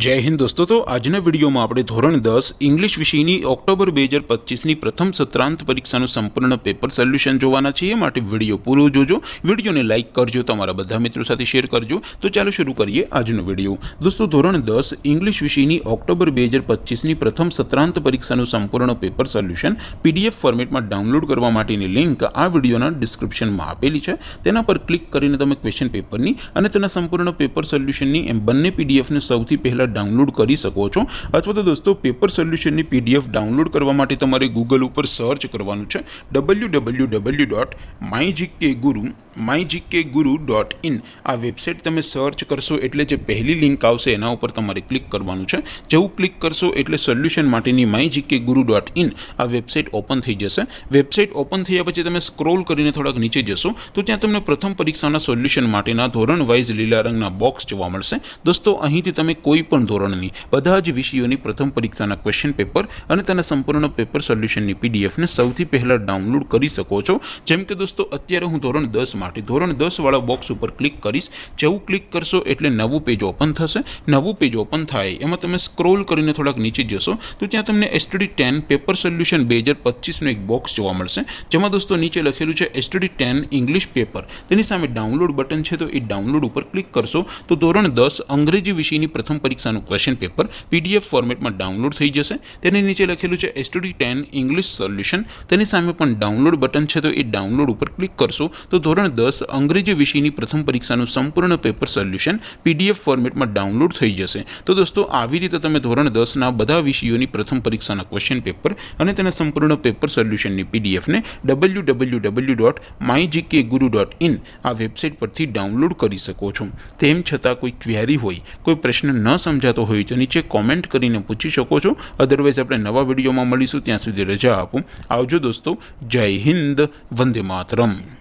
जय हिंद दोस्तों। तो आजना विडियो में આપણે ધોરણ 10 इंग्लिश વિષયની ઓક્ટોબર 2025 ની પ્રથમ સત્રાંત પરીક્ષાનું સંપૂર્ણ પેપર સોલ્યુશન જોવાના છીએ। માટે વિડિયો પૂરો જોજો, વિડિયોને લાઈક કરજો, તમારા બધા મિત્રો સાથે શેર કરજો। તો ચાલો શરૂ કરીએ આજનો વિડિયો। દોસ્તો ધોરણ 10 इंग्लिश વિષયની ઓક્ટોબર 2025 ની પ્રથમ સત્રાંત પરીક્ષાનું સંપૂર્ણ પેપર સોલ્યુશન પીડીએફ ફોર્મેટમાં ડાઉનલોડ કરવા માટેની લિંક આ વિડિયોના ડિસ્ક્રિપ્શનમાં આપેલી છે। તેના પર ક્લિક કરીને તમે ક્વેશ્ચન પેપરની અને તેના સંપૂર્ણ પેપર સોલ્યુશનની એમ બંને પીડીએફને સૌથી પહેલા डाउनलॉड कर सको छो। अथवा तो दोस्तों पेपर सोल्यूशन की पीडीएफ डाउनलॉड करवा माटे तमारे गूगल पर सर्च करवानुं छे www.mygkguru.in आ वेबसाइट तमे सर्च करशो एटले जे पहली लिंक आवशे एना उपर तमारे क्लिक करवानुं छे। जेवुं क्लिक करशो एटले सोल्यूशन माटेनी mygkguru.in आ वेबसाइट ओपन थई जशे। वेबसाइट ओपन थया पछी तमे स्क्रॉल करीने थोड़ाक नीचे जशो तो त्यां तमने प्रथम परीक्षाना सोल्यूशन माटेना धोरण वाइज लीला रंगना बॉक्स जोवा मळशे। दोस्तों અહીંથી તમે કોઈ પણ ધોરણની બધા જ વિષયોની પ્રથમ પરીક્ષાના ક્વેશ્ચન પેપર અને તેના સંપૂર્ણ પેપર સોલ્યુશનની પીડીએફને સૌથી પહેલા ડાઉનલોડ કરી શકો છો। જેમ કે દોસ્તો અત્યારે હું ધોરણ 10 માટે ધોરણ 10 વાળા બોક્સ ઉપર ક્લિક કરીશ। જેવું ક્લિક કરશો એટલે નવું પેજ ઓપન થશે। નવું પેજ ઓપન થાય એમાં તમે સ્ક્રોલ કરીને થોડાક નીચે જશો તો ત્યાં તમને STD10 પેપર સોલ્યુશન 2025 નો એક બોક્સ જોવા મળશે। જેમાં દોસ્તો નીચે લખેલું છે STD10 ઇંગ્લિશ પેપર, તેની સામે ડાઉનલોડ બટન છે તો એ ડાઉનલોડ ઉપર ક્લિક કરશો તો ધોરણ 10 અંગ્રેજી વિષયની प्रथम परीक्षाનું क्वेश्चन पेपर पीडीएफ फॉर्मेट में डाउनलॉड थई जशे। तेनी नीचे लखेलुं छे STD10 इंग्लिश सोल्यूशन, तेनी सामे पण डाउनलॉड बटन छे तो ए डाउनलॉड पर क्लिक करशो तो धोरण 10 अंग्रेजी विषयनी प्रथम परीक्षाનું संपूर्ण पेपर सोल्यूशन पीडीएफ फॉर्मेट में डाउनलॉड थई जशे। तो दोस्तों આવી રીતે તમે ધોરણ 10 ના બધા વિષયોની પ્રથમ પરીક્ષાના ક્વેશ્ચન પેપર અને તેના સંપૂર્ણ પેપર સોલ્યુશનની પીડીએફ ને www.mygkguru.in આ વેબસાઇટ પરથી ડાઉનલોડ કરી શકો છો। તેમ છતાં કોઈ ક્વેરી હોય, કોઈ પ્રશ્ન न समझातो हो तो नीचे कॉमेंट करीने पूछी सको छो। अदरवाइज अपने नवा विडियो में मळीशुं, त्यां सुधी रजा आपो। आवजो दोस्तों। जय हिंद, वंदे मातरम।